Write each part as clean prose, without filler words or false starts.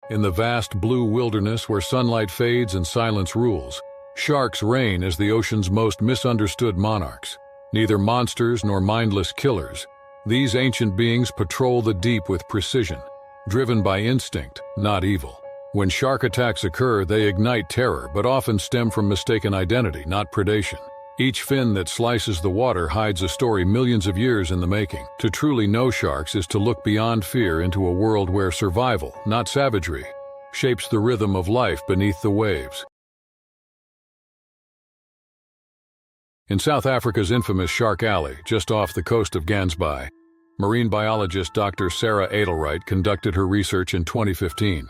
In the vast blue wilderness where sunlight fades and silence rules, sharks reign as the ocean's most misunderstood monarchs. Neither monsters nor mindless killers, these ancient beings patrol the deep with precision, driven by instinct, not evil. When shark attacks occur, they ignite terror, but often stem from mistaken identity, not predation. Each fin that slices the water hides a story millions of years in the making. To truly know sharks is to look beyond fear into a world where survival, not savagery, shapes the rhythm of life beneath the waves. In South Africa's infamous Shark Alley, just off the coast of Gansbaai, marine biologist Dr. Sarah Edelright conducted her research in 2015.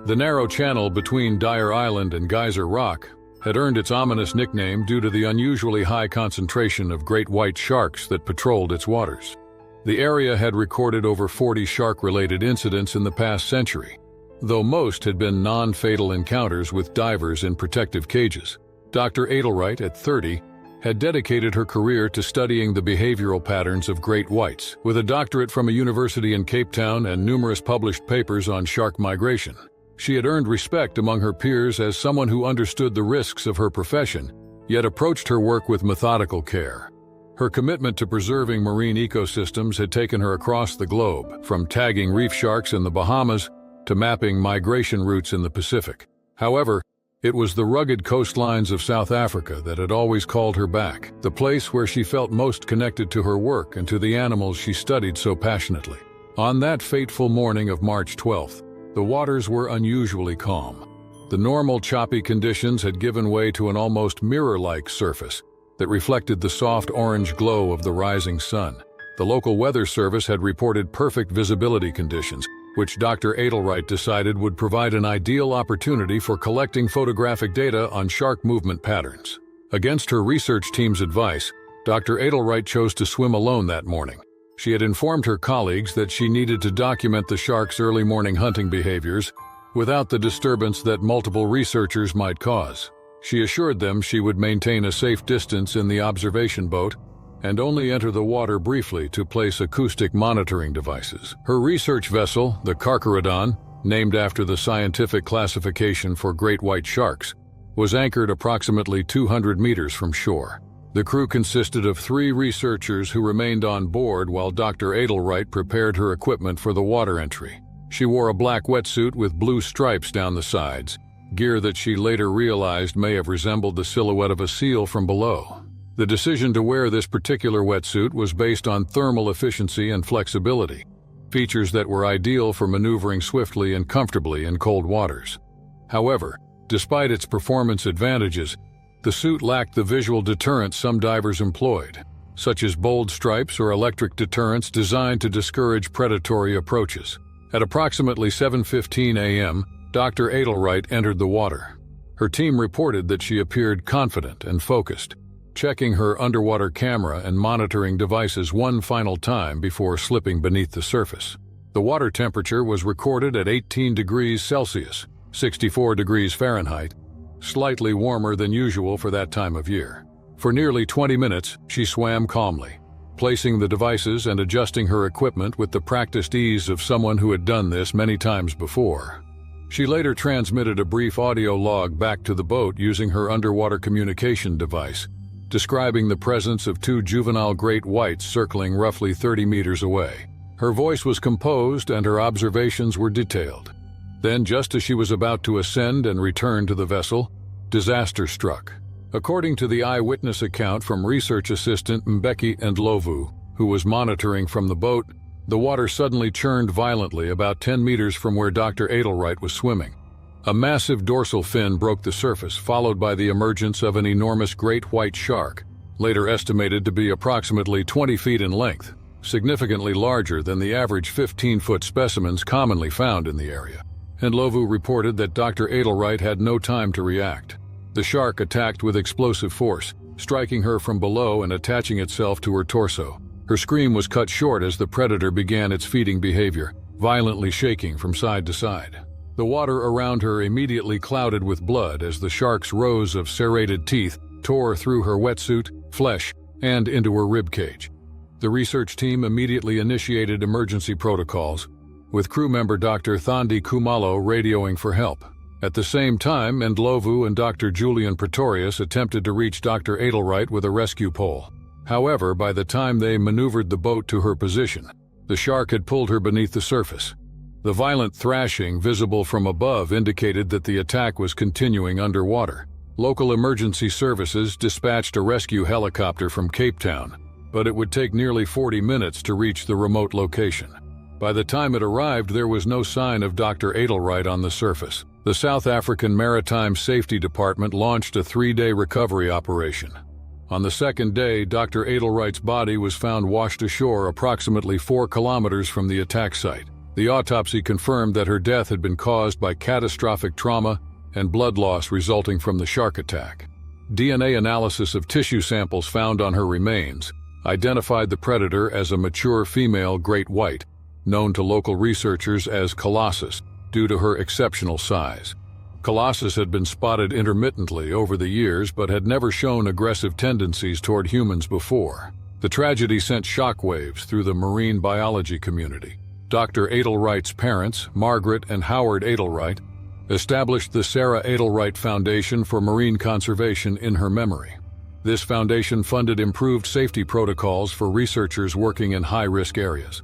The narrow channel between Dyer Island and Geyser Rock had earned its ominous nickname due to the unusually high concentration of great white sharks that patrolled its waters. The area had recorded over 40 shark-related incidents in the past century, though most had been non-fatal encounters with divers in protective cages. Dr. Edelright, at 30, had dedicated her career to studying the behavioral patterns of great whites, with a doctorate from a university in Cape Town and numerous published papers on shark migration. She had earned respect among her peers as someone who understood the risks of her profession, yet approached her work with methodical care. Her commitment to preserving marine ecosystems had taken her across the globe, from tagging reef sharks in the Bahamas to mapping migration routes in the Pacific. However, it was the rugged coastlines of South Africa that had always called her back, the place where she felt most connected to her work and to the animals she studied so passionately. On that fateful morning of March 12th, the waters were unusually calm. The normal choppy conditions had given way to an almost mirror-like surface that reflected the soft orange glow of the rising sun. The local weather service had reported perfect visibility conditions, which Dr. Edelright decided would provide an ideal opportunity for collecting photographic data on shark movement patterns. Against her research team's advice, Dr. Edelright chose to swim alone that morning. She had informed her colleagues that she needed to document the shark's early morning hunting behaviors without the disturbance that multiple researchers might cause. She assured them she would maintain a safe distance in the observation boat and only enter the water briefly to place acoustic monitoring devices. Her research vessel, the Carcharodon, named after the scientific classification for great white sharks, was anchored approximately 200 meters from shore. The crew consisted of 3 researchers who remained on board while Dr. Edelright prepared her equipment for the water entry. She wore a black wetsuit with blue stripes down the sides, gear that she later realized may have resembled the silhouette of a seal from below. The decision to wear this particular wetsuit was based on thermal efficiency and flexibility, features that were ideal for maneuvering swiftly and comfortably in cold waters. However, despite its performance advantages, the suit lacked the visual deterrent some divers employed, such as bold stripes or electric deterrents designed to discourage predatory approaches. At approximately 7:15 a.m., Dr. Edelright entered the water. Her team reported that she appeared confident and focused, checking her underwater camera and monitoring devices one final time before slipping beneath the surface. The water temperature was recorded at 18 degrees Celsius, 64 degrees Fahrenheit, slightly warmer than usual for that time of year. For nearly 20 minutes, she swam calmly, placing the devices and adjusting her equipment with the practiced ease of someone who had done this many times before. She later transmitted a brief audio log back to the boat using her underwater communication device, describing the presence of 2 juvenile great whites circling roughly 30 meters away. Her voice was composed and her observations were detailed. Then, just as she was about to ascend and return to the vessel, disaster struck. According to the eyewitness account from research assistant Mbeki Ndlovu, who was monitoring from the boat, the water suddenly churned violently about 10 meters from where Dr. Edelright was swimming. A massive dorsal fin broke the surface, followed by the emergence of an enormous great white shark, later estimated to be approximately 20 feet in length, significantly larger than the average 15-foot specimens commonly found in the area. Ndlovu reported that Dr. Edelright had no time to react. The shark attacked with explosive force, striking her from below and attaching itself to her torso. Her scream was cut short as the predator began its feeding behavior, violently shaking from side to side. The water around her immediately clouded with blood as the shark's rows of serrated teeth tore through her wetsuit, flesh, and into her ribcage. The research team immediately initiated emergency protocols, with crew member Dr. Thandi Kumalo radioing for help. At the same time, Ndlovu and Dr. Julian Pretorius attempted to reach Dr. Edelwright with a rescue pole. However, by the time they maneuvered the boat to her position, the shark had pulled her beneath the surface. The violent thrashing visible from above indicated that the attack was continuing underwater. Local emergency services dispatched a rescue helicopter from Cape Town, but it would take nearly 40 minutes to reach the remote location. By the time it arrived, there was no sign of Dr. Edelwright on the surface. The South African Maritime Safety Department launched a 3-day recovery operation. On the second day, Dr. Edelwright's body was found washed ashore approximately 4 kilometers from the attack site. The autopsy confirmed that her death had been caused by catastrophic trauma and blood loss resulting from the shark attack. DNA analysis of tissue samples found on her remains identified the predator as a mature female great white, known to local researchers as Colossus, due to her exceptional size. Colossus had been spotted intermittently over the years but had never shown aggressive tendencies toward humans before. The tragedy sent shockwaves through the marine biology community. Dr. Edelwright's parents, Margaret and Howard Edelwright, established the Sarah Edelwright Foundation for Marine Conservation in her memory. This foundation funded improved safety protocols for researchers working in high-risk areas.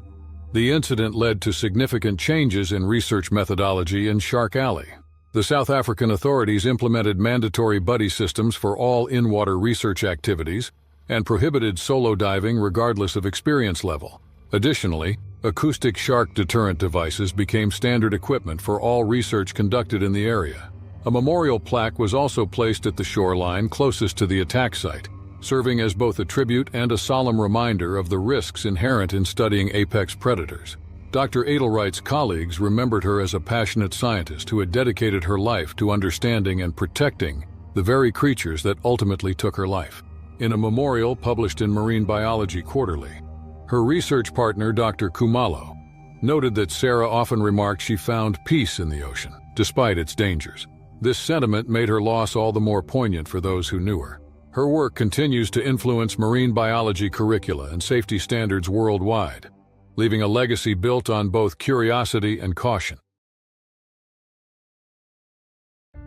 The incident led to significant changes in research methodology in Shark Alley. The South African authorities implemented mandatory buddy systems for all in-water research activities and prohibited solo diving regardless of experience level. Additionally, acoustic shark deterrent devices became standard equipment for all research conducted in the area. A memorial plaque was also placed at the shoreline closest to the attack site, serving as both a tribute and a solemn reminder of the risks inherent in studying apex predators. Dr. Edelwright's colleagues remembered her as a passionate scientist who had dedicated her life to understanding and protecting the very creatures that ultimately took her life. In a memorial published in Marine Biology Quarterly, her research partner, Dr. Kumalo, noted that Sarah often remarked she found peace in the ocean, despite its dangers. This sentiment made her loss all the more poignant for those who knew her. Her work continues to influence marine biology curricula and safety standards worldwide, leaving a legacy built on both curiosity and caution.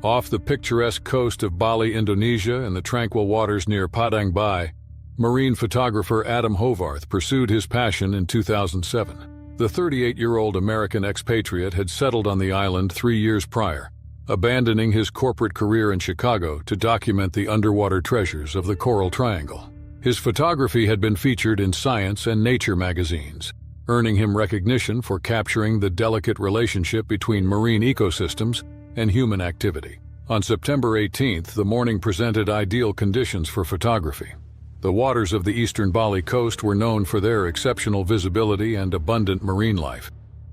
Off the picturesque coast of Bali, Indonesia, and the tranquil waters near Padang Bai, marine photographer Adam Hovarth pursued his passion in 2007. The 38-year-old American expatriate had settled on the island 3 years prior, abandoning his corporate career in Chicago to document the underwater treasures of the Coral Triangle. His photography had been featured in Science and Nature magazines, earning him recognition for capturing the delicate relationship between marine ecosystems and human activity. On September 18th, the morning presented ideal conditions for photography. The waters of the eastern Bali coast were known for their exceptional visibility and abundant marine life,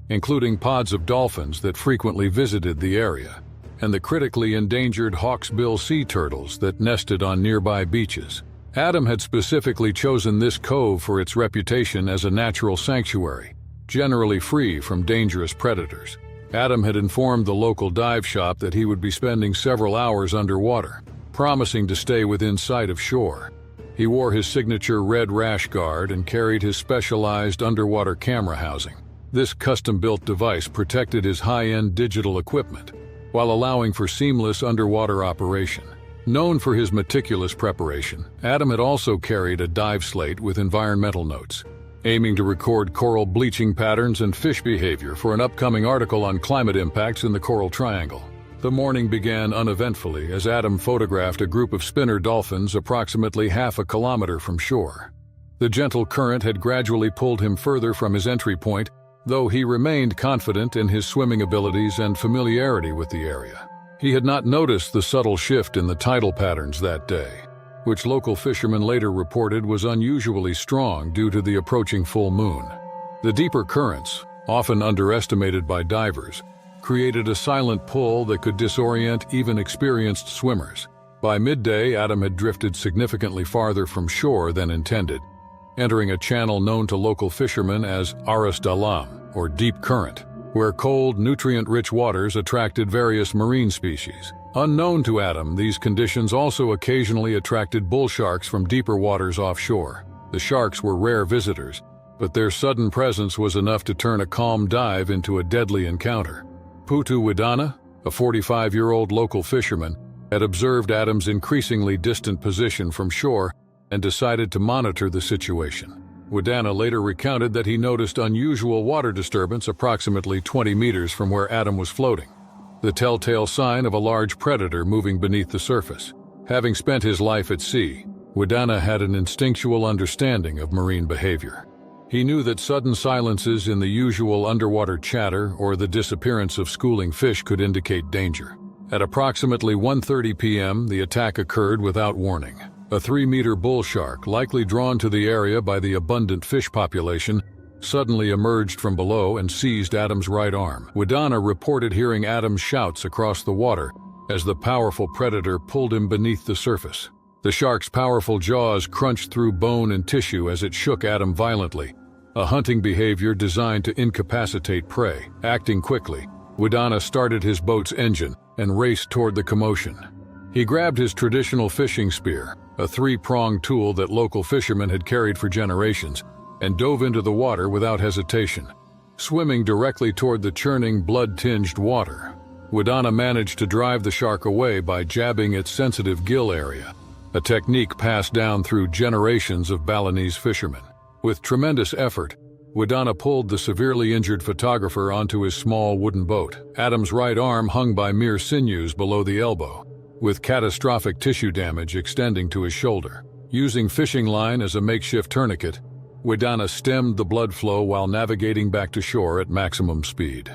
including pods of dolphins that frequently visited the area, and the critically endangered hawksbill sea turtles that nested on nearby beaches. Adam had specifically chosen this cove for its reputation as a natural sanctuary, generally free from dangerous predators. Adam had informed the local dive shop that he would be spending several hours underwater, promising to stay within sight of shore. He wore his signature red rash guard and carried his specialized underwater camera housing. This custom-built device protected his high-end digital equipment, while allowing for seamless underwater operation. Known for his meticulous preparation, Adam had also carried a dive slate with environmental notes, aiming to record coral bleaching patterns and fish behavior for an upcoming article on climate impacts in the Coral Triangle. The morning began uneventfully as Adam photographed a group of spinner dolphins approximately half a kilometer from shore. The gentle current had gradually pulled him further from his entry point, though he remained confident in his swimming abilities and familiarity with the area. He had not noticed the subtle shift in the tidal patterns that day, which local fishermen later reported was unusually strong due to the approaching full moon. The deeper currents, often underestimated by divers, created a silent pull that could disorient even experienced swimmers. By midday, Adam had drifted significantly farther from shore than intended, entering a channel known to local fishermen as Arus Dalam, or deep current, where cold, nutrient-rich waters attracted various marine species. Unknown to Adam, these conditions also occasionally attracted bull sharks from deeper waters offshore. The sharks were rare visitors, but their sudden presence was enough to turn a calm dive into a deadly encounter. Putu Widana, a 45-year-old local fisherman, had observed Adam's increasingly distant position from shore and decided to monitor the situation. Widana later recounted that he noticed unusual water disturbance approximately 20 meters from where Adam was floating, the telltale sign of a large predator moving beneath the surface. Having spent his life at sea, Widana had an instinctual understanding of marine behavior. He knew that sudden silences in the usual underwater chatter or the disappearance of schooling fish could indicate danger. At approximately 1:30 p.m., the attack occurred without warning. A 3-meter bull shark, likely drawn to the area by the abundant fish population, suddenly emerged from below and seized Adam's right arm. Widana reported hearing Adam's shouts across the water as the powerful predator pulled him beneath the surface. The shark's powerful jaws crunched through bone and tissue as it shook Adam violently, a hunting behavior designed to incapacitate prey. Acting quickly, Widana started his boat's engine and raced toward the commotion. He grabbed his traditional fishing spear, a 3-pronged tool that local fishermen had carried for generations, and dove into the water without hesitation. Swimming directly toward the churning, blood-tinged water, Widana managed to drive the shark away by jabbing its sensitive gill area, a technique passed down through generations of Balinese fishermen. With tremendous effort, Widana pulled the severely injured photographer onto his small wooden boat. Adam's right arm hung by mere sinews below the elbow, with catastrophic tissue damage extending to his shoulder. Using fishing line as a makeshift tourniquet, Widana stemmed the blood flow while navigating back to shore at maximum speed.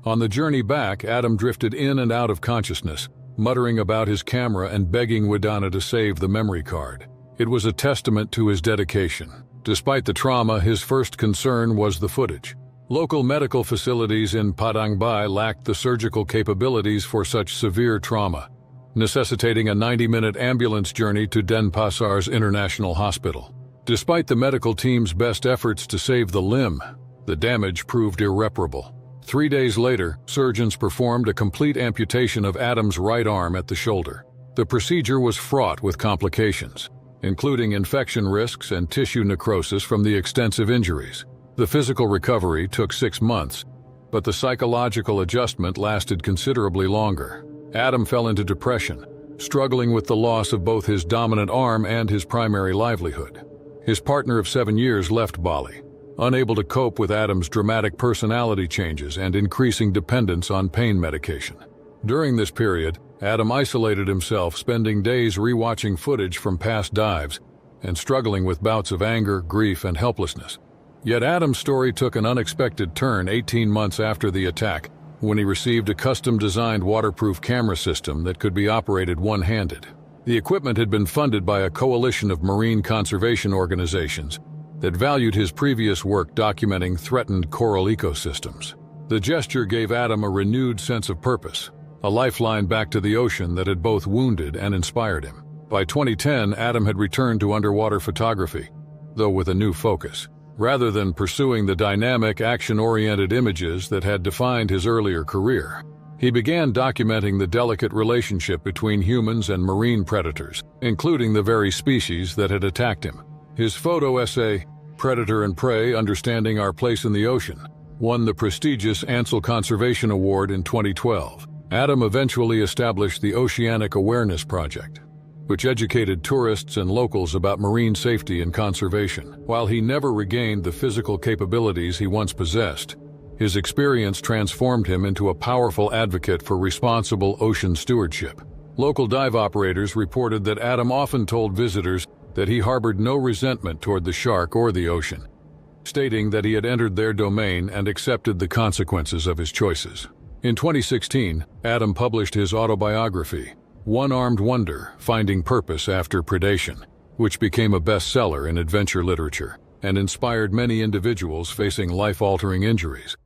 On the journey back, Adam drifted in and out of consciousness, muttering about his camera and begging Widana to save the memory card. It was a testament to his dedication. Despite the trauma, his first concern was the footage. Local medical facilities in Padang Bai lacked the surgical capabilities for such severe trauma, necessitating a 90-minute ambulance journey to Denpasar's International Hospital. Despite the medical team's best efforts to save the limb, the damage proved irreparable. 3 days later, surgeons performed a complete amputation of Adam's right arm at the shoulder. The procedure was fraught with complications, including infection risks and tissue necrosis from the extensive injuries. The physical recovery took 6 months, but the psychological adjustment lasted considerably longer. Adam fell into depression, struggling with the loss of both his dominant arm and his primary livelihood. His partner of 7 years left Bali, unable to cope with Adam's dramatic personality changes and increasing dependence on pain medication. During this period, Adam isolated himself, spending days rewatching footage from past dives and struggling with bouts of anger, grief, and helplessness. Yet Adam's story took an unexpected turn 18 months after the attack, when he received a custom-designed waterproof camera system that could be operated one-handed. The equipment had been funded by a coalition of marine conservation organizations that valued his previous work documenting threatened coral ecosystems. The gesture gave Adam a renewed sense of purpose, a lifeline back to the ocean that had both wounded and inspired him. By 2010, Adam had returned to underwater photography, though with a new focus. Rather than pursuing the dynamic, action-oriented images that had defined his earlier career, he began documenting the delicate relationship between humans and marine predators, including the very species that had attacked him. His photo essay, Predator and Prey: Understanding Our Place in the Ocean, won the prestigious Ansel Conservation Award in 2012. Adam eventually established the Oceanic Awareness Project, which educated tourists and locals about marine safety and conservation. While he never regained the physical capabilities he once possessed, his experience transformed him into a powerful advocate for responsible ocean stewardship. Local dive operators reported that Adam often told visitors that he harbored no resentment toward the shark or the ocean, stating that he had entered their domain and accepted the consequences of his choices. In 2016, Adam published his autobiography, One-Armed Wonder: Finding Purpose After Predation, which became a bestseller in adventure literature and inspired many individuals facing life-altering injuries.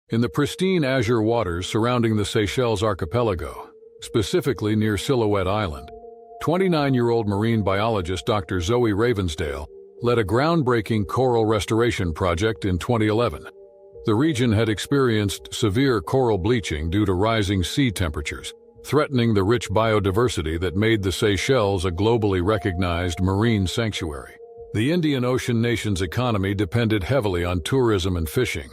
In the pristine azure waters surrounding the Seychelles archipelago, specifically near Silhouette Island, 29-year-old marine biologist Dr. Zoe Ravensdale led a groundbreaking coral restoration project in 2011. The region had experienced severe coral bleaching due to rising sea temperatures, threatening the rich biodiversity that made the Seychelles a globally recognized marine sanctuary. The Indian Ocean nation's economy depended heavily on tourism and fishing,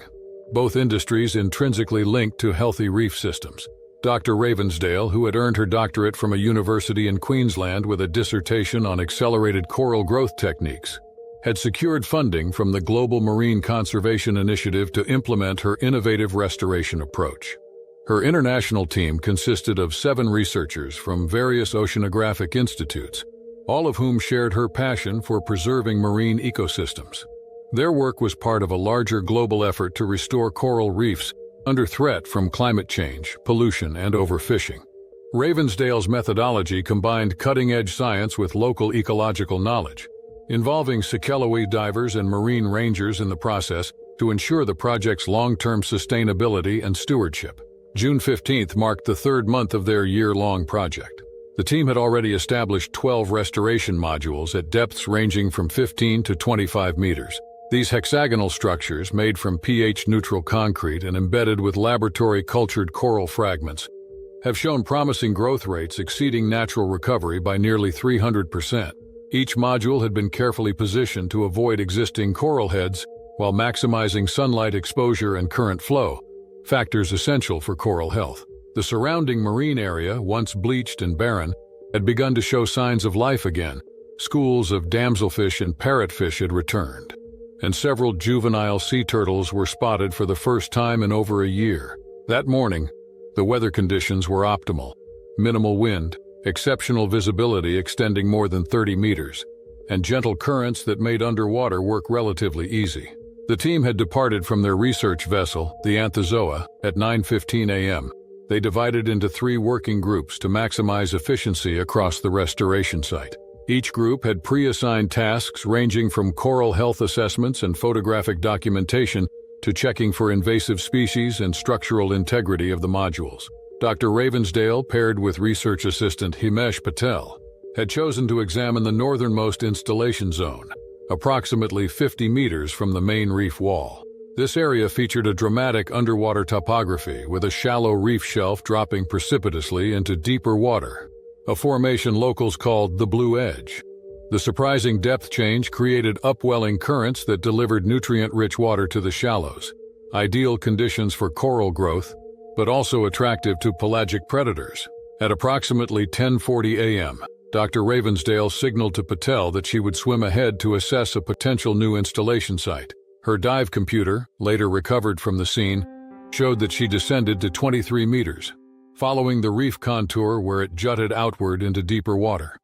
both industries intrinsically linked to healthy reef systems. Dr. Ravensdale, who had earned her doctorate from a university in Queensland with a dissertation on accelerated coral growth techniques, had secured funding from the Global Marine Conservation Initiative to implement her innovative restoration approach. Her international team consisted of 7 researchers from various oceanographic institutes, all of whom shared her passion for preserving marine ecosystems. Their work was part of a larger global effort to restore coral reefs under threat from climate change, pollution, and overfishing. Ravensdale's methodology combined cutting-edge science with local ecological knowledge, involving Sakellawea divers and marine rangers in the process to ensure the project's long-term sustainability and stewardship. June 15th marked the 3rd month of their year-long project. The team had already established 12 restoration modules at depths ranging from 15 to 25 meters. These hexagonal structures, made from pH-neutral concrete and embedded with laboratory-cultured coral fragments, have shown promising growth rates exceeding natural recovery by nearly 300%. Each module had been carefully positioned to avoid existing coral heads while maximizing sunlight exposure and current flow, factors essential for coral health. The surrounding marine area, once bleached and barren, had begun to show signs of life again. Schools of damselfish and parrotfish had returned, and several juvenile sea turtles were spotted for the first time in over a year. That morning, the weather conditions were optimal. Minimal wind, exceptional visibility extending more than 30 meters, and gentle currents that made underwater work relatively easy. The team had departed from their research vessel, the Anthozoa, at 9:15 a.m. They divided into 3 working groups to maximize efficiency across the restoration site. Each group had pre-assigned tasks ranging from coral health assessments and photographic documentation to checking for invasive species and structural integrity of the modules. Dr. Ravensdale, paired with research assistant Himesh Patel, had chosen to examine the northernmost installation zone, approximately 50 meters from the main reef wall. This area featured a dramatic underwater topography with a shallow reef shelf dropping precipitously into deeper water, a formation locals called the Blue Edge. The surprising depth change created upwelling currents that delivered nutrient-rich water to the shallows, ideal conditions for coral growth, but also attractive to pelagic predators. At approximately 10:40 a.m., Dr. Ravensdale signaled to Patel that she would swim ahead to assess a potential new installation site. Her dive computer, later recovered from the scene, showed that she descended to 23 meters, following the reef contour where it jutted outward into deeper water.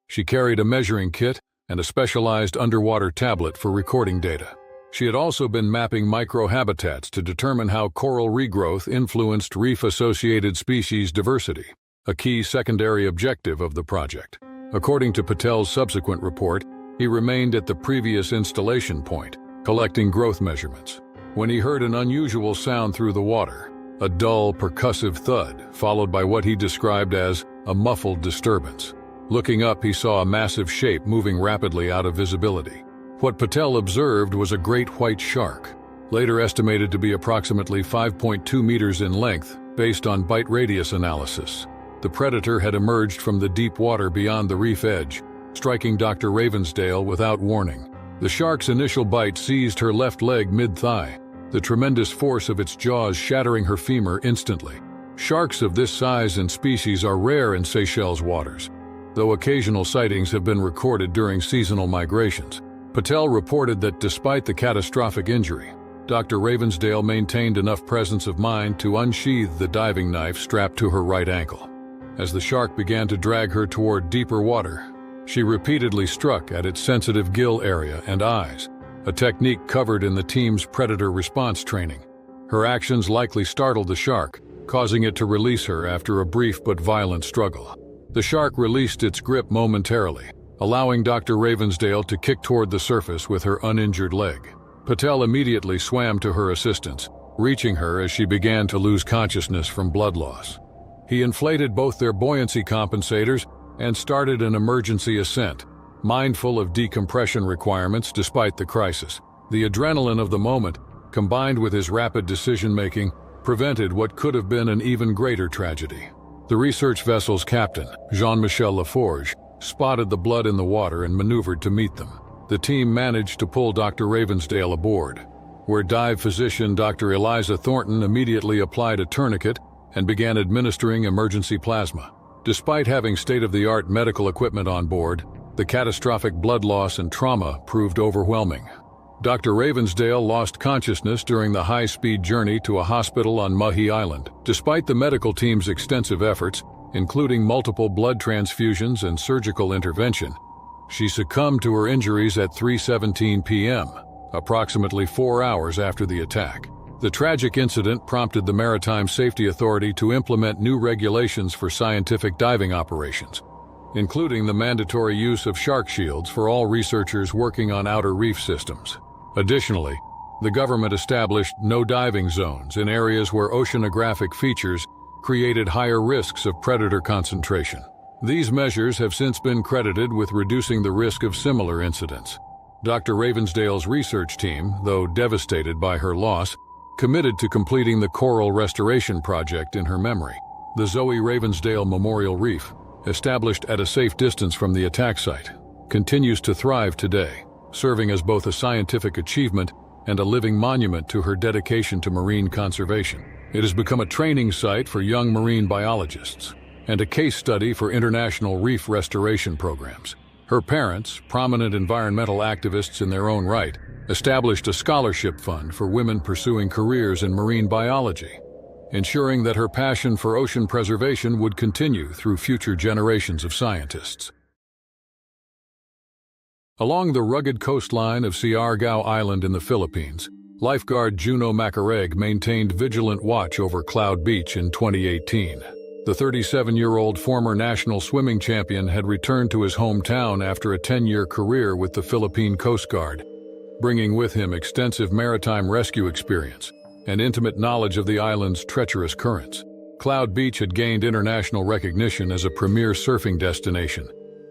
She carried a measuring kit and a specialized underwater tablet for recording data. She had also been mapping microhabitats to determine how coral regrowth influenced reef-associated species diversity, a key secondary objective of the project. According to Patel's subsequent report, he remained at the previous installation point, collecting growth measurements, when he heard an unusual sound through the water, a dull, percussive thud, followed by what he described as a muffled disturbance. Looking up, he saw a massive shape moving rapidly out of visibility. What Patel observed was a great white shark, later estimated to be approximately 5.2 meters in length based on bite radius analysis. The predator had emerged from the deep water beyond the reef edge, striking Dr. Ravensdale without warning. The shark's initial bite seized her left leg mid-thigh, the tremendous force of its jaws shattering her femur instantly. Sharks of this size and species are rare in Seychelles waters, though occasional sightings have been recorded during seasonal migrations. Patel reported that despite the catastrophic injury, Dr. Ravensdale maintained enough presence of mind to unsheath the diving knife strapped to her right ankle. As the shark began to drag her toward deeper water, she repeatedly struck at its sensitive gill area and eyes, a technique covered in the team's predator response training. Her actions likely startled the shark, causing it to release her after a brief but violent struggle. The shark released its grip momentarily, allowing Dr. Ravensdale to kick toward the surface with her uninjured leg. Patel immediately swam to her assistance, reaching her as she began to lose consciousness from blood loss. He inflated both their buoyancy compensators and started an emergency ascent, mindful of decompression requirements despite the crisis. The adrenaline of the moment, combined with his rapid decision-making, prevented what could have been an even greater tragedy. The research vessel's captain, Jean-Michel Laforge, spotted the blood in the water and maneuvered to meet them. the team managed to pull Dr. Ravensdale aboard, where dive physician Dr. Eliza Thornton immediately applied a tourniquet and began administering emergency plasma. Despite having state-of-the-art medical equipment on board, the catastrophic blood loss and trauma proved overwhelming. Dr. Ravensdale lost consciousness during the high-speed journey to a hospital on Mahi Island. Despite the medical team's extensive efforts, including multiple blood transfusions and surgical intervention, she succumbed to her injuries at 3:17 p.m., approximately 4 hours after the attack. The tragic incident prompted the Maritime Safety Authority to implement new regulations for scientific diving operations, including the mandatory use of shark shields for all researchers working on outer reef systems. Additionally, the government established no-diving zones in areas where oceanographic features created higher risks of predator concentration. These measures have since been credited with reducing the risk of similar incidents. Dr. Ravensdale's research team, though devastated by her loss, committed to completing the coral restoration project in her memory. The Zoe Ravensdale Memorial Reef, established at a safe distance from the attack site, continues to thrive today, serving as both a scientific achievement and a living monument to her dedication to marine conservation. It has become a training site for young marine biologists and a case study for international reef restoration programs. Her parents, prominent environmental activists in their own right, established a scholarship fund for women pursuing careers in marine biology, ensuring that her passion for ocean preservation would continue through future generations of scientists. Along the rugged coastline of Siargao Island in the Philippines, lifeguard Juno Macareg maintained vigilant watch over Cloud Beach in 2018. The 37-year-old former national swimming champion had returned to his hometown after a 10-year career with the Philippine Coast Guard, bringing with him extensive maritime rescue experience and intimate knowledge of the island's treacherous currents. Cloud Beach had gained international recognition as a premier surfing destination,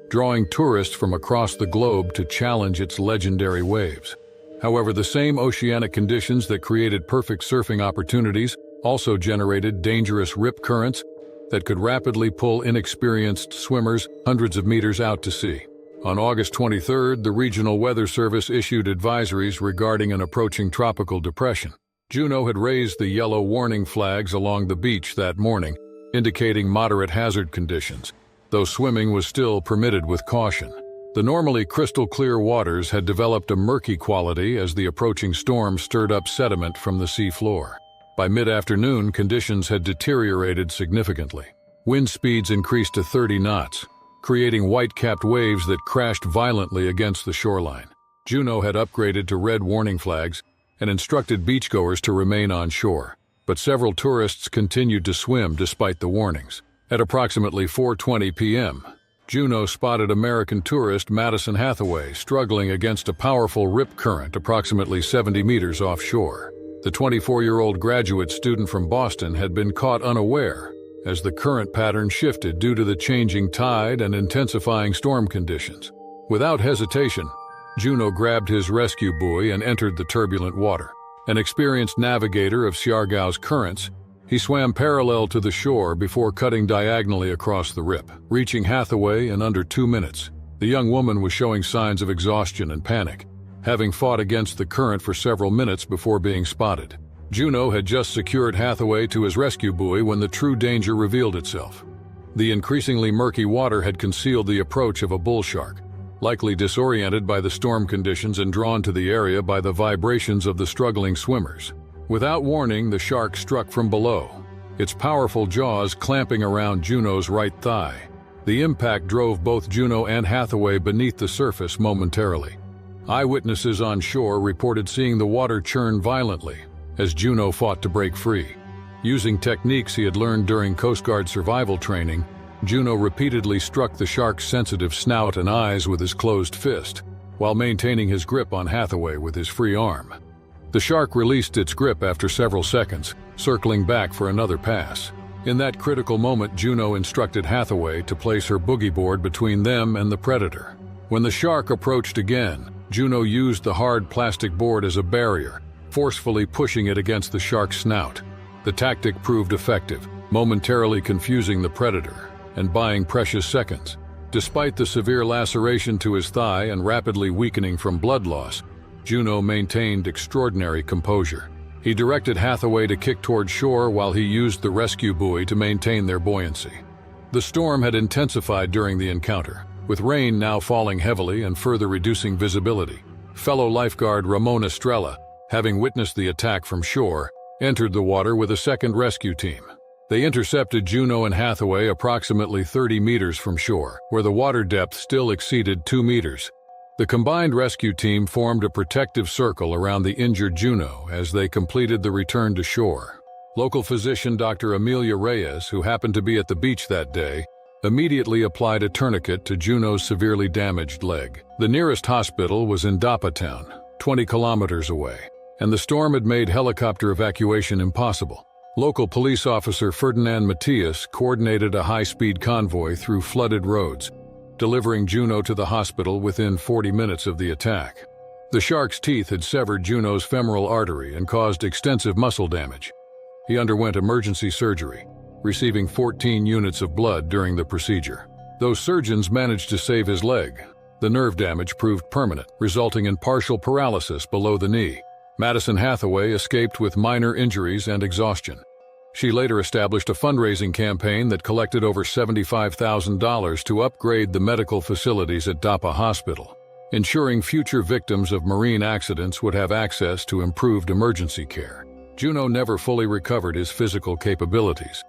drawing tourists from across the globe to challenge its legendary waves. However, the same oceanic conditions that created perfect surfing opportunities also generated dangerous rip currents that could rapidly pull inexperienced swimmers hundreds of meters out to sea. On August 23rd, the Regional Weather Service issued advisories regarding an approaching tropical depression. Juno had raised the yellow warning flags along the beach that morning, indicating moderate hazard conditions, though swimming was still permitted with caution. The normally crystal-clear waters had developed a murky quality as the approaching storm stirred up sediment from the sea floor. By mid-afternoon, conditions had deteriorated significantly. Wind speeds increased to 30 knots, creating white-capped waves that crashed violently against the shoreline. Juno had upgraded to red warning flags and instructed beachgoers to remain on shore, but several tourists continued to swim despite the warnings. At approximately 4:20 p.m., Juno spotted American tourist Madison Hathaway struggling against a powerful rip current approximately 70 meters offshore. The 24-year-old graduate student from Boston had been caught unaware as the current pattern shifted due to the changing tide and intensifying storm conditions. Without hesitation, Juno grabbed his rescue buoy and entered the turbulent water. An experienced navigator of Siargao's currents, he swam parallel to the shore before cutting diagonally across the rip, reaching Hathaway in under 2 minutes. The young woman was showing signs of exhaustion and panic, having fought against the current for several minutes before being spotted. Juno had just secured Hathaway to his rescue buoy when the true danger revealed itself. The increasingly murky water had concealed the approach of a bull shark, likely disoriented by the storm conditions and drawn to the area by the vibrations of the struggling swimmers. Without warning, the shark struck from below, its powerful jaws clamping around Juno's right thigh. The impact drove both Juno and Hathaway beneath the surface momentarily. Eyewitnesses on shore reported seeing the water churn violently as Juno fought to break free. Using techniques he had learned during Coast Guard survival training, Juno repeatedly struck the shark's sensitive snout and eyes with his closed fist, while maintaining his grip on Hathaway with his free arm. The shark released its grip after several seconds, circling back for another pass. In that critical moment, Juno instructed Hathaway to place her boogie board between them and the predator. When the shark approached again, Juno used the hard plastic board as a barrier, forcefully pushing it against the shark's snout. The tactic proved effective, momentarily confusing the predator and buying precious seconds. Despite the severe laceration to his thigh and rapidly weakening from blood loss, Juno maintained extraordinary composure. He directed Hathaway to kick toward shore while he used the rescue buoy to maintain their buoyancy. The storm had intensified during the encounter, with rain now falling heavily and further reducing visibility. Fellow lifeguard Ramon Estrella, having witnessed the attack from shore, entered the water with a second rescue team. They intercepted Juno and Hathaway approximately 30 meters from shore, where the water depth still exceeded 2 meters. The combined rescue team formed a protective circle around the injured Juno as they completed the return to shore. Local physician Dr. Amelia Reyes, who happened to be at the beach that day, immediately applied a tourniquet to Juno's severely damaged leg. The nearest hospital was in Dapa Town, 20 kilometers away, and the storm had made helicopter evacuation impossible. Local police officer Ferdinand Matias coordinated a high-speed convoy through flooded roads, delivering Juno to the hospital within 40 minutes of the attack. The shark's teeth had severed Juno's femoral artery and caused extensive muscle damage. He underwent emergency surgery, receiving 14 units of blood during the procedure. Though surgeons managed to save his leg, the nerve damage proved permanent, resulting in partial paralysis below the knee. Madison Hathaway escaped with minor injuries and exhaustion. She later established a fundraising campaign that collected over $75,000 to upgrade the medical facilities at Dapa Hospital, ensuring future victims of marine accidents would have access to improved emergency care. Juno never fully recovered his physical capabilities,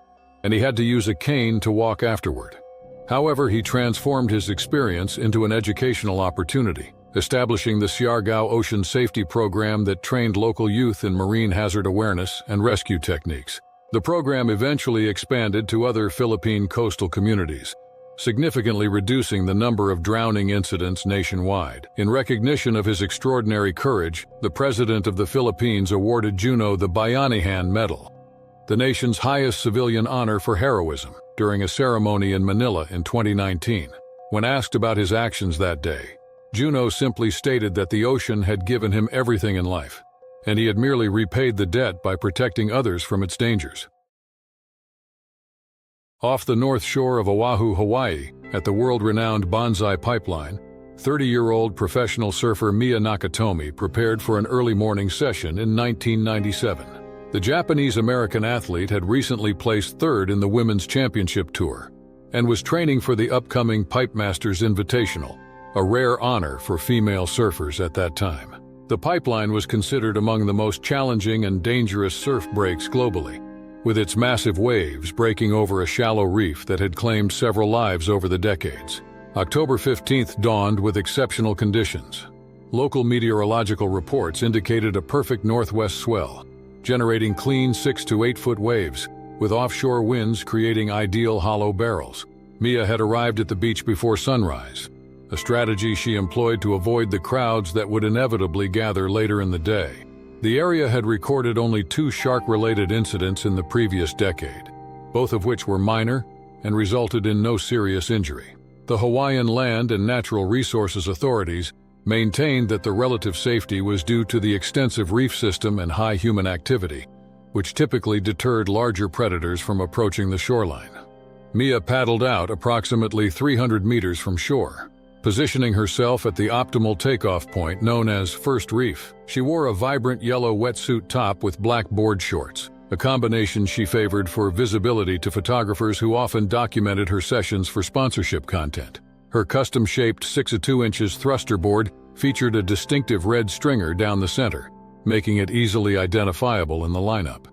and he had to use a cane to walk afterward. However, he transformed his experience into an educational opportunity, establishing the Siargao Ocean Safety Program that trained local youth in marine hazard awareness and rescue techniques. The program eventually expanded to other Philippine coastal communities, significantly reducing the number of drowning incidents nationwide. In recognition of his extraordinary courage, the President of the Philippines awarded Juno the Bayanihan Medal, the nation's highest civilian honor for heroism, during a ceremony in Manila in 2019. When asked about his actions that day, Juno simply stated that the ocean had given him everything in life, and he had merely repaid the debt by protecting others from its dangers. Off the north shore of Oahu, Hawaii, at the world-renowned Banzai Pipeline, 30-year-old professional surfer Mia Nakatomi prepared for an early morning session in 1997. The Japanese-American athlete had recently placed third in the Women's Championship Tour and was training for the upcoming Pipe Masters Invitational, a rare honor for female surfers at that time. The pipeline was considered among the most challenging and dangerous surf breaks globally, with its massive waves breaking over a shallow reef that had claimed several lives over the decades. October 15th dawned with exceptional conditions. Local meteorological reports indicated a perfect northwest swell, generating clean 6 to 8 foot waves, with offshore winds creating ideal hollow barrels. Mia had arrived at the beach before sunrise, a strategy she employed to avoid the crowds that would inevitably gather later in the day. The area had recorded only 2 shark-related incidents in the previous decade, both of which were minor and resulted in no serious injury. The Hawaiian Land and Natural Resources authorities maintained that the relative safety was due to the extensive reef system and high human activity, which typically deterred larger predators from approaching the shoreline. Mia paddled out approximately 300 meters from shore, positioning herself at the optimal takeoff point known as First Reef. She wore a vibrant yellow wetsuit top with black board shorts, a combination she favored for visibility to photographers who often documented her sessions for sponsorship content. Her custom-shaped 6'2" thruster board featured a distinctive red stringer down the center, making it easily identifiable in the lineup.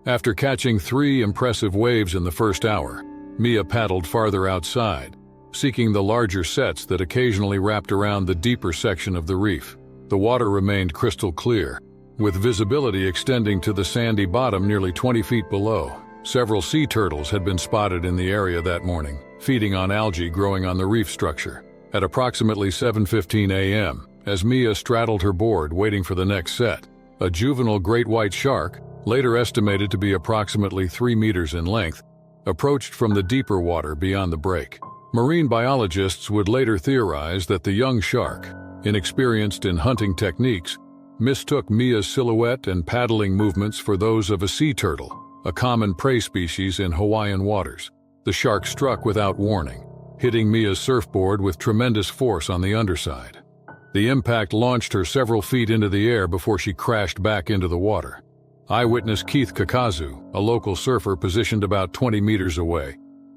After catching 3 impressive waves in the first hour, Mia paddled farther outside, seeking the larger sets that occasionally wrapped around the deeper section of the reef. The water remained crystal clear, with visibility extending to the sandy bottom nearly 20 feet below. Several sea turtles had been spotted in the area that morning, feeding on algae growing on the reef structure. At approximately 7:15 a.m., as Mia straddled her board waiting for the next set, a juvenile great white shark, later estimated to be approximately 3 meters in length, approached from the deeper water beyond the break. Marine biologists would later theorize that the young shark, inexperienced in hunting techniques, mistook Mia's silhouette and paddling movements for those of a sea turtle, a common prey species in Hawaiian waters. The shark struck without warning, hitting Mia's surfboard with tremendous force on the underside. The impact launched her several feet into the air before she crashed back into the water. Eyewitness Keith Kakazu, a local surfer positioned about 20 meters away,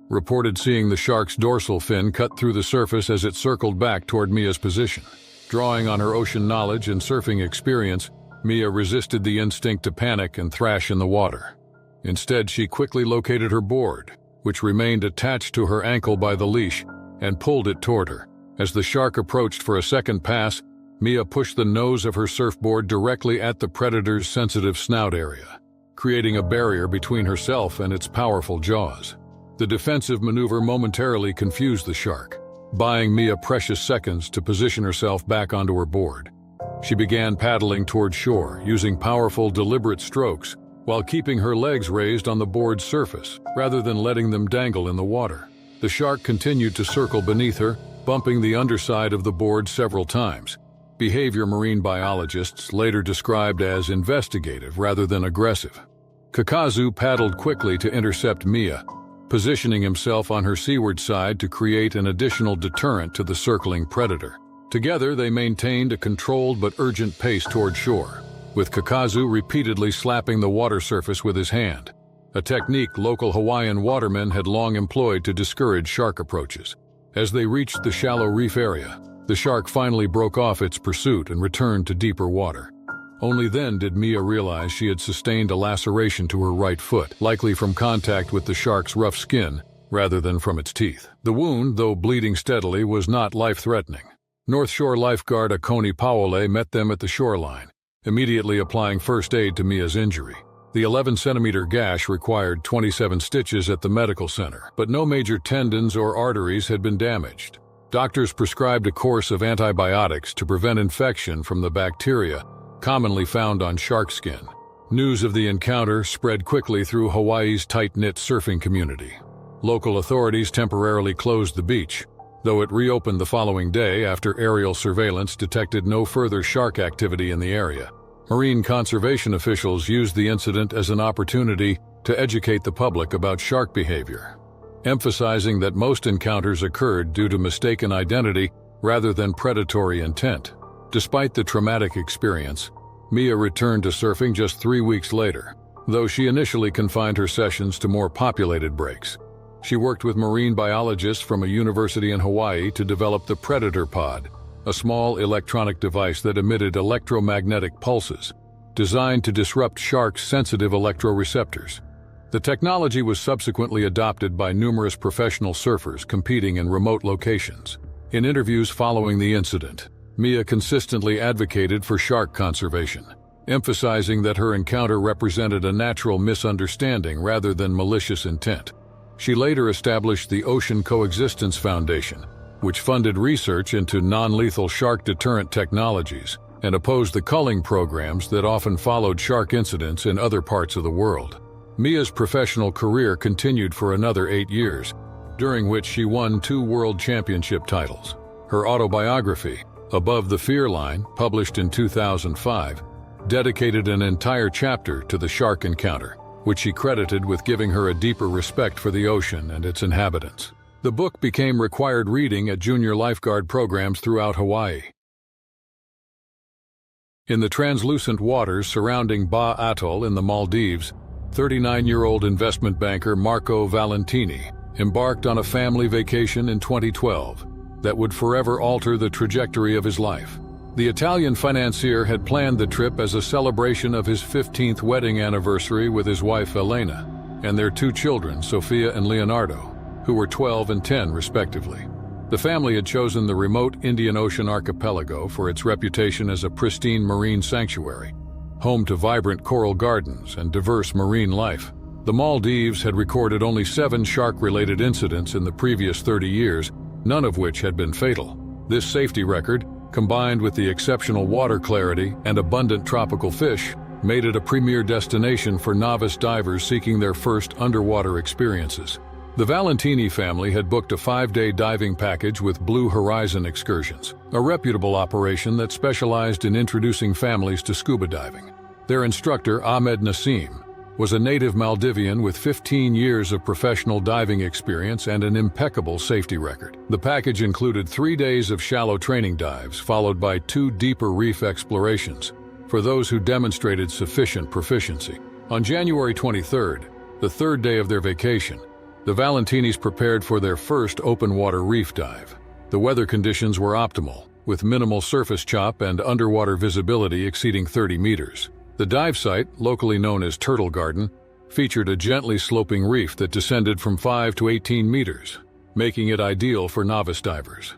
reported seeing the shark's dorsal fin cut through the surface as it circled back toward Mia's position. Drawing on her ocean knowledge and surfing experience, Mia resisted the instinct to panic and thrash in the water. Instead, she quickly located her board, which remained attached to her ankle by the leash, and pulled it toward her. As the shark approached for a second pass, Mia pushed the nose of her surfboard directly at the predator's sensitive snout area, creating a barrier between herself and its powerful jaws. The defensive maneuver momentarily confused the shark, buying Mia precious seconds to position herself back onto her board. She began paddling toward shore, using powerful, deliberate strokes, while keeping her legs raised on the board's surface, rather than letting them dangle in the water. The shark continued to circle beneath her, bumping the underside of the board several times. Behavior marine biologists later described as investigative rather than aggressive. Kakazu paddled quickly to intercept Mia, positioning himself on her seaward side to create an additional deterrent to the circling predator. Together, they maintained a controlled but urgent pace toward shore, with Kakazu repeatedly slapping the water surface with his hand, a technique local Hawaiian watermen had long employed to discourage shark approaches. As they reached the shallow reef area, the shark finally broke off its pursuit and returned to deeper water. Only then did Mia realize she had sustained a laceration to her right foot, likely from contact with the shark's rough skin rather than from its teeth. The wound, though bleeding steadily, was not life-threatening. North Shore lifeguard Akoni Paole met them at the shoreline, immediately applying first aid to Mia's injury. The 11-centimeter gash required 27 stitches at the medical center, but no major tendons or arteries had been damaged. Doctors prescribed a course of antibiotics to prevent infection from the bacteria commonly found on shark skin. News of the encounter spread quickly through Hawaii's tight-knit surfing community. Local authorities temporarily closed the beach, though it reopened the following day after aerial surveillance detected no further shark activity in the area. Marine conservation officials used the incident as an opportunity to educate the public about shark behavior, emphasizing that most encounters occurred due to mistaken identity rather than predatory intent. Despite the traumatic experience, Mia returned to surfing just 3 weeks later, though she initially confined her sessions to more populated breaks. She worked with marine biologists from a university in Hawaii to develop the Predator Pod, a small electronic device that emitted electromagnetic pulses, designed to disrupt sharks' sensitive electroreceptors. The technology was subsequently adopted by numerous professional surfers competing in remote locations. In interviews following the incident, Mia consistently advocated for shark conservation, emphasizing that her encounter represented a natural misunderstanding rather than malicious intent. She later established the Ocean Coexistence Foundation, which funded research into non-lethal shark deterrent technologies and opposed the culling programs that often followed shark incidents in other parts of the world. Mia's professional career continued for another 8 years, during which she won 2 world championship titles. Her autobiography, Above the Fear Line, published in 2005, dedicated an entire chapter to the shark encounter, which she credited with giving her a deeper respect for the ocean and its inhabitants. The book became required reading at junior lifeguard programs throughout Hawaii. In the translucent waters surrounding Ba Atoll in the Maldives, 39-year-old investment banker Marco Valentini embarked on a family vacation in 2012 that would forever alter the trajectory of his life. The Italian financier had planned the trip as a celebration of his 15th wedding anniversary with his wife Elena and their 2 children, Sofia and Leonardo, who were 12 and 10 respectively. The family had chosen the remote Indian Ocean archipelago for its reputation as a pristine marine sanctuary, home to vibrant coral gardens and diverse marine life. The Maldives had recorded only 7 shark-related incidents in the previous 30 years, none of which had been fatal. This safety record, combined with the exceptional water clarity and abundant tropical fish, made it a premier destination for novice divers seeking their first underwater experiences. The Valentini family had booked a 5-day diving package with Blue Horizon Excursions, a reputable operation that specialized in introducing families to scuba diving. Their instructor, Ahmed Nassim, was a native Maldivian with 15 years of professional diving experience and an impeccable safety record. The package included 3 days of shallow training dives, followed by 2 deeper reef explorations, for those who demonstrated sufficient proficiency. On January 23rd, the 3rd day of their vacation, the Valentinis prepared for their first open-water reef dive. The weather conditions were optimal, with minimal surface chop and underwater visibility exceeding 30 meters. The dive site, locally known as Turtle Garden, featured a gently sloping reef that descended from 5 to 18 meters, making it ideal for novice divers.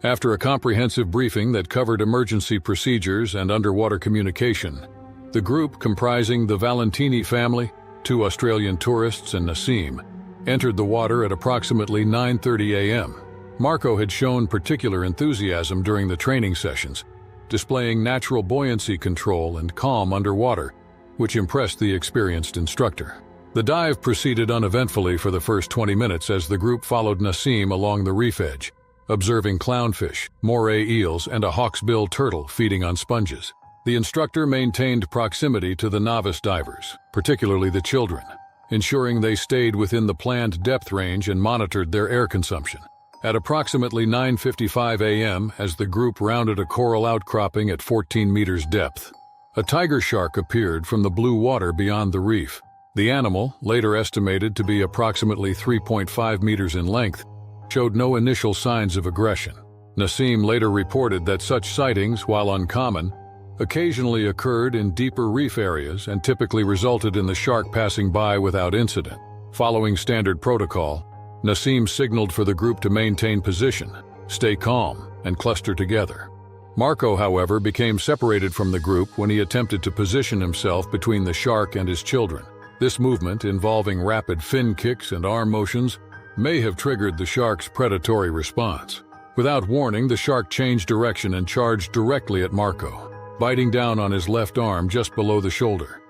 After a comprehensive briefing that covered emergency procedures and underwater communication, the group comprising the Valentini family, 2 Australian tourists and Nassim, entered the water at approximately 9:30 a.m. Marco had shown particular enthusiasm during the training sessions, displaying natural buoyancy control and calm underwater, which impressed the experienced instructor. The dive proceeded uneventfully for the first 20 minutes as the group followed Nassim along the reef edge, observing clownfish, moray eels, and a hawksbill turtle feeding on sponges. The instructor maintained proximity to the novice divers, particularly the children, ensuring they stayed within the planned depth range and monitored their air consumption. At approximately 9:55 a.m., as the group rounded a coral outcropping at 14 meters depth, a tiger shark appeared from the blue water beyond the reef. The animal, later estimated to be approximately 3.5 meters in length, showed no initial signs of aggression. Nassim later reported that such sightings, while uncommon, occasionally occurred in deeper reef areas and typically resulted in the shark passing by without incident. Following standard protocol, Nassim signaled for the group to maintain position, stay calm, and cluster together. Marco, however, became separated from the group when he attempted to position himself between the shark and his children. This movement, involving rapid fin kicks and arm motions, may have triggered the shark's predatory response. Without warning, the shark changed direction and charged directly at Marco, biting down on his left arm just below the shoulder.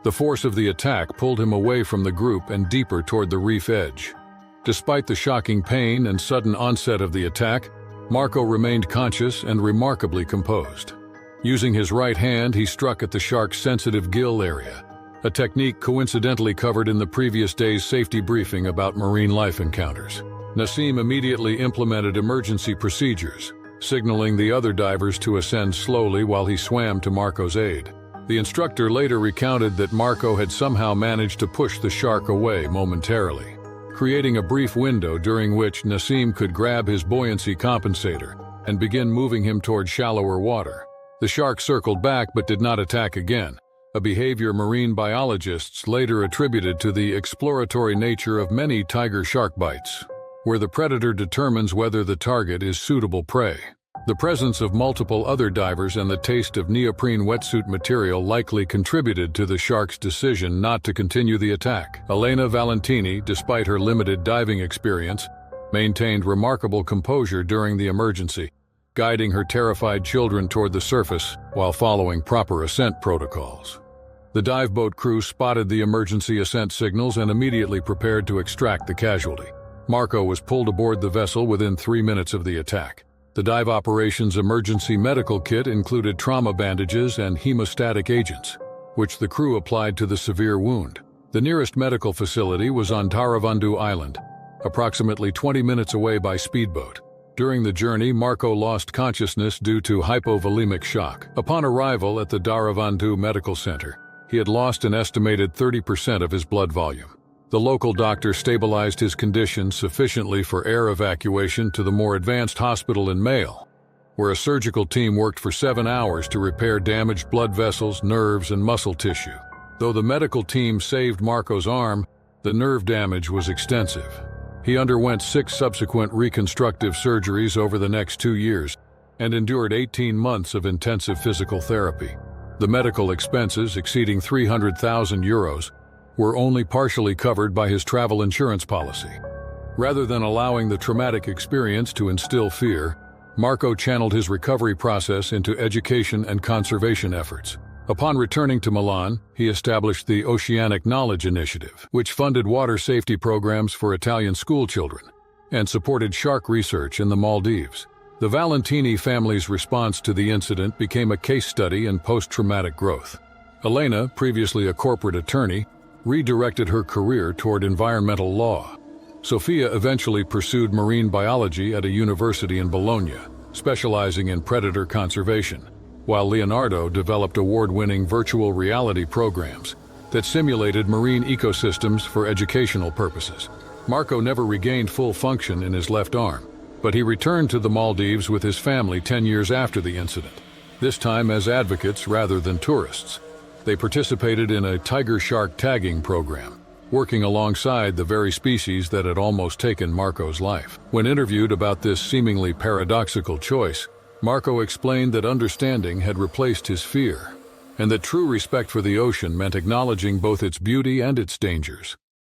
The force of the attack pulled him away from the group and deeper toward the reef edge. Despite the shocking pain and sudden onset of the attack, Marco remained conscious and remarkably composed. Using his right hand, he struck at the shark's sensitive gill area, a technique coincidentally covered in the previous day's safety briefing about marine life encounters. Nassim immediately implemented emergency procedures, signaling the other divers to ascend slowly while he swam to Marco's aid. The instructor later recounted that Marco had somehow managed to push the shark away momentarily, creating a brief window during which Nassim could grab his buoyancy compensator and begin moving him toward shallower water. The shark circled back but did not attack again, a behavior marine biologists later attributed to the exploratory nature of many tiger shark bites, where the predator determines whether the target is suitable prey. The presence of multiple other divers and the taste of neoprene wetsuit material likely contributed to the shark's decision not to continue the attack. Elena Valentini, despite her limited diving experience, maintained remarkable composure during the emergency, guiding her terrified children toward the surface while following proper ascent protocols. The dive boat crew spotted the emergency ascent signals and immediately prepared to extract the casualty. Marco was pulled aboard the vessel within 3 minutes of the attack. The dive operations emergency medical kit included trauma bandages and hemostatic agents, which the crew applied to the severe wound. The nearest medical facility was on Taravandu Island, approximately 20 minutes away by speedboat. During the journey, Marco lost consciousness due to hypovolemic shock. Upon arrival at the Taravandu Medical Center, he had lost an estimated 30% of his blood volume. The local doctor stabilized his condition sufficiently for air evacuation to the more advanced hospital in Mail, where a surgical team worked for 7 hours to repair damaged blood vessels, nerves, and muscle tissue. Though the medical team saved Marco's arm, the nerve damage was extensive. He underwent 6 subsequent reconstructive surgeries over the next 2 years and endured 18 months of intensive physical therapy. The medical expenses, exceeding €300,000, were only partially covered by his travel insurance policy. Rather than allowing the traumatic experience to instill fear, Marco channeled his recovery process into education and conservation efforts. Upon returning to Milan, he established the Oceanic Knowledge Initiative, which funded water safety programs for Italian schoolchildren and supported shark research in the Maldives. The Valentini family's response to the incident became a case study in post-traumatic growth. Elena, previously a corporate attorney, redirected her career toward environmental law. Sofia eventually pursued marine biology at a university in Bologna, specializing in predator conservation, while Leonardo developed award-winning virtual reality programs that simulated marine ecosystems for educational purposes. Marco never regained full function in his left arm, but he returned to the Maldives with his family 10 years after the incident, this time as advocates rather than tourists. They participated in a tiger shark tagging program, working alongside the very species that had almost taken Marco's life. When interviewed about this seemingly paradoxical choice, Marco explained that understanding had replaced his fear, and that true respect for the ocean meant acknowledging both its beauty and its dangers.